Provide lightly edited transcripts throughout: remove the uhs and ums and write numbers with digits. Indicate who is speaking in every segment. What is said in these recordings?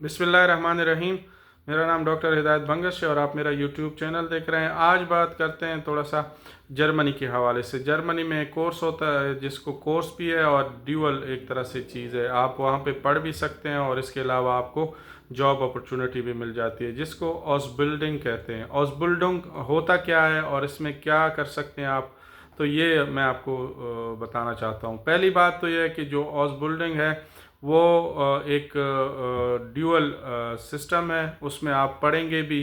Speaker 1: बिस्मिल्लाहिर्रहमानिर्रहीम। मेरा नाम डॉक्टर हिदायत भंगश है और आप मेरा यूट्यूब चैनल देख रहे हैं। आज बात करते हैं थोड़ा सा जर्मनी के हवाले से। जर्मनी में एक कोर्स होता है जिसको कोर्स भी है और ड्यूअल एक तरह से चीज़ है। आप वहाँ पे पढ़ भी सकते हैं और इसके अलावा आपको जॉब अपॉर्चुनिटी भी मिल जाती है, जिसको ऑसबिल्डिंग कहते हैं। ऑसबिल्डिंग होता क्या है और इसमें क्या कर सकते हैं आप, तो ये मैं आपको बताना चाहता हूँ। पहली बात तो ये है कि जो ऑसबिल्डिंग है वो एक ड्यूअल सिस्टम है। उसमें आप पढ़ेंगे भी,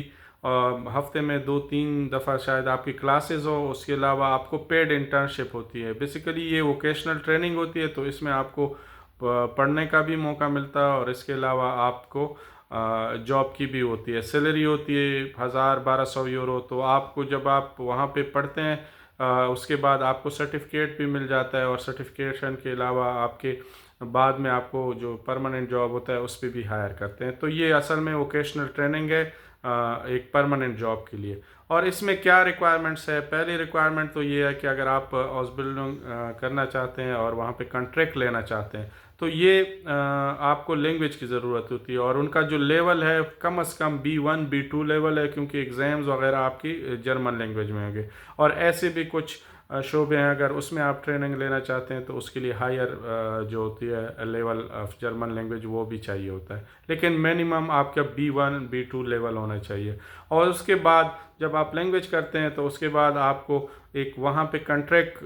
Speaker 1: हफ्ते में 2-3 दफ़ा शायद आपकी क्लासेस हो। उसके अलावा आपको पेड इंटर्नशिप होती है। बेसिकली ये वोकेशनल ट्रेनिंग होती है, तो इसमें आपको पढ़ने का भी मौका मिलता है और इसके अलावा आपको जॉब की भी होती है। सैलरी होती है 1000-1200 यूरो। तो आपको जब आप वहाँ पे पढ़ते हैं उसके बाद आपको सर्टिफिकेट भी मिल जाता है और सर्टिफिकेशन के अलावा आपके बाद में आपको जो परमानेंट जॉब होता है उस पर भी हायर करते हैं। तो ये असल में वोकेशनल ट्रेनिंग है एक परमानेंट जॉब के लिए। और इसमें क्या रिक्वायरमेंट्स है? पहली रिक्वायरमेंट तो ये है कि अगर आप ऑसबिल्डिंग करना चाहते हैं और वहाँ पे कॉन्ट्रैक्ट लेना चाहते हैं तो ये आपको लैंग्वेज की ज़रूरत होती है। और उनका जो लेवल है कम से कम B1 B2 लेवल है, क्योंकि एग्ज़ाम्स वगैरह आपकी जर्मन लैंग्वेज में होंगे। और ऐसे भी कुछ शोबे हैं, अगर उसमें आप ट्रेनिंग लेना चाहते हैं तो उसके लिए हायर जो होती है लेवल ऑफ जर्मन लैंग्वेज वो भी चाहिए होता है। लेकिन मिनिमम आपका B1 B2 लेवल होना चाहिए। और उसके बाद जब आप लैंग्वेज करते हैं तो उसके बाद आपको एक वहाँ पे कॉन्ट्रैक्ट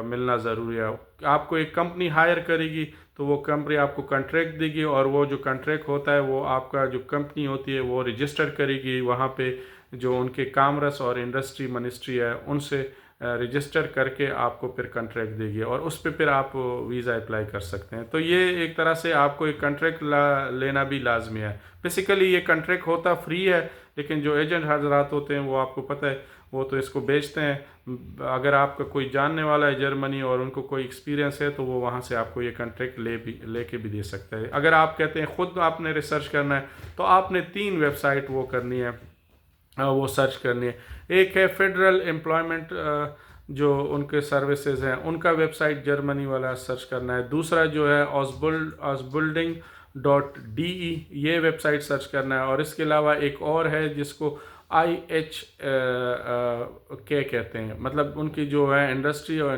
Speaker 1: मिलना ज़रूरी है। आपको एक कंपनी हायर करेगी तो वो कंपनी आपको कॉन्ट्रैक्ट देगी और वो जो कॉन्ट्रैक्ट होता है वो आपका जो कंपनी होती है वो रजिस्टर करेगी वहाँ पे। जो उनके कामर्स और इंडस्ट्री मिनिस्ट्री है उनसे रजिस्टर करके आपको फिर कॉन्ट्रैक्ट देगी और उस पर फिर आप वीज़ा अप्लाई कर सकते हैं। तो ये एक तरह से आपको एक कॉन्ट्रैक्ट लेना भी लाजमी है। बेसिकली ये कॉन्ट्रैक्ट होता फ्री है, लेकिन जो एजेंट हजरात होते हैं वो आपको पता है वो तो इसको बेचते हैं। अगर आपका कोई जानने वाला है जर्मनी और उनको कोई एक्सपीरियंस है तो वो वहाँ से आपको ये कॉन्ट्रैक्ट लेके भी दे सकता है। अगर आप कहते हैं ख़ुद आपने रिसर्च करना है तो आपने 3 वेबसाइट वो करनी है, वो सर्च करनी है। एक है फेडरल एम्प्लॉयमेंट, जो उनके सर्विसेज हैं उनका वेबसाइट जर्मनी वाला सर्च करना है। दूसरा जो है osbuilding.de, ये वेबसाइट सर्च करना है। और इसके अलावा एक और है जिसको IH के कहते हैं, मतलब उनकी जो है इंडस्ट्री और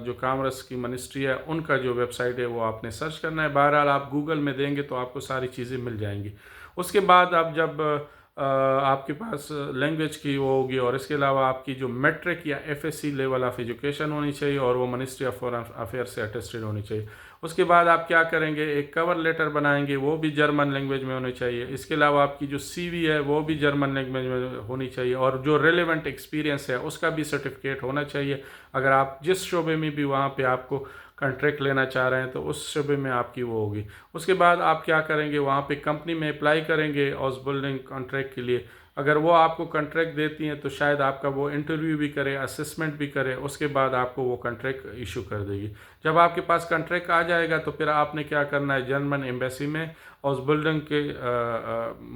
Speaker 1: जो कामर्स की मिनिस्ट्री है उनका जो वेबसाइट है वो आपने सर्च करना है। बहरहाल आप गूगल में देंगे तो आपको सारी चीज़ें मिल जाएंगी। उसके बाद आप जब आपके पास लैंग्वेज की वो होगी और इसके अलावा आपकी जो मैट्रिक या FSC लेवल ऑफ एजुकेशन होनी चाहिए और वो मिनिस्ट्री ऑफ फॉरेन अफेयर से अटेस्टेड होनी चाहिए। उसके बाद आप क्या करेंगे, एक कवर लेटर बनाएंगे, वो भी जर्मन लैंग्वेज में होनी चाहिए। इसके अलावा आपकी जो CV है वो भी जर्मन लैंग्वेज में होनी चाहिए और जो रेलेवेंट एक्सपीरियंस है उसका भी सर्टिफिकेट होना चाहिए। अगर आप जिस शोबे में भी वहाँ पे आपको कॉन्ट्रैक्ट लेना चाह रहे हैं तो उस शोबे में आपकी वो होगी। उसके बाद आप क्या करेंगे, वहाँ पे कंपनी में अप्लाई करेंगे ऑसबिल्डिंग कॉन्ट्रैक्ट के लिए। अगर वो आपको कॉन्ट्रैक्ट देती हैं तो शायद आपका वो इंटरव्यू भी करे, असेसमेंट भी करे, उसके बाद आपको वो कॉन्ट्रैक्ट इशू कर देगी। जब आपके पास कॉन्ट्रैक्ट आ जाएगा तो फिर आपने क्या करना है, जर्मन एम्बेसी में ऑसबिल्डिंग के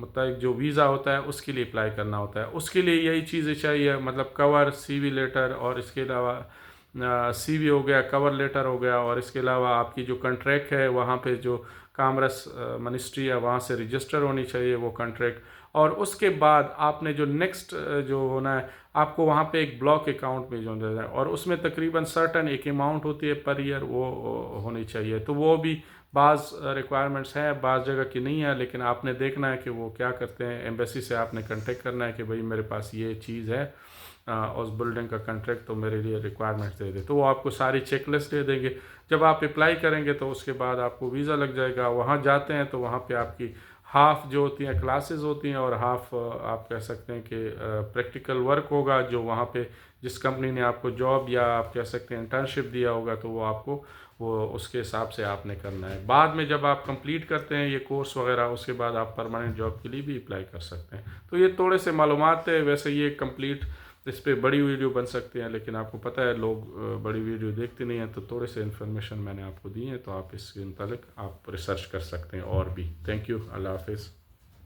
Speaker 1: मतलब जो वीज़ा होता है उसके लिए अप्लाई करना होता है। उसके लिए यही चीज़ें चाहिए, मतलब कवर, CV लेटर और इसके अलावा CV हो गया, कवर लेटर हो गया और इसके अलावा आपकी जो कॉन्ट्रैक्ट है वहाँ पे जो कामर्स मिनिस्ट्री है वहाँ से रजिस्टर होनी चाहिए वो कॉन्ट्रैक्ट। और उसके बाद आपने जो नेक्स्ट जो होना है, आपको वहाँ पे एक ब्लॉक अकाउंट में जो है और उसमें तकरीबन सर्टन एक अमाउंट होती है पर ईयर वो होनी चाहिए। तो वो भी बाज़ रिक्वायरमेंट्स हैं, बाज़ जगह की नहीं है, लेकिन आपने देखना है कि वो क्या करते हैं। एम्बेसी से आपने कांटेक्ट करना है कि भाई मेरे पास ये चीज़ है उस बिल्डिंग का कॉन्ट्रैक्ट, तो मेरे लिए रिक्वायरमेंट्स दे दे। तो वो आपको सारी चेकलिस्ट दे देंगे। जब आप अप्लाई करेंगे तो उसके बाद आपको वीज़ा लग जाएगा। वहाँ जाते हैं तो वहाँ पे आपकी हाफ़ जो होती हैं क्लासेस होती हैं और हाफ़ आप कह सकते हैं कि प्रैक्टिकल वर्क होगा, जो वहाँ पे जिस कंपनी ने आपको जॉब या आप कह सकते हैं इंटर्नशिप दिया होगा तो वो आपको वो उसके हिसाब से आपने करना है। बाद में जब आप कंप्लीट करते हैं ये कोर्स वगैरह, उसके बाद आप परमानेंट जॉब के लिए भी अप्लाई कर सकते हैं। तो ये थोड़े से मालूमात है। वैसे ये कंप्लीट इस पर बड़ी वीडियो बन सकती हैं, लेकिन आपको पता है लोग बड़ी वीडियो देखते नहीं हैं, तो थोड़े से इन्फॉर्मेशन मैंने आपको दी है, तो आप इसके मुतालिक आप रिसर्च कर सकते हैं और भी। थैंक यू, अल्लाह हाफिज़।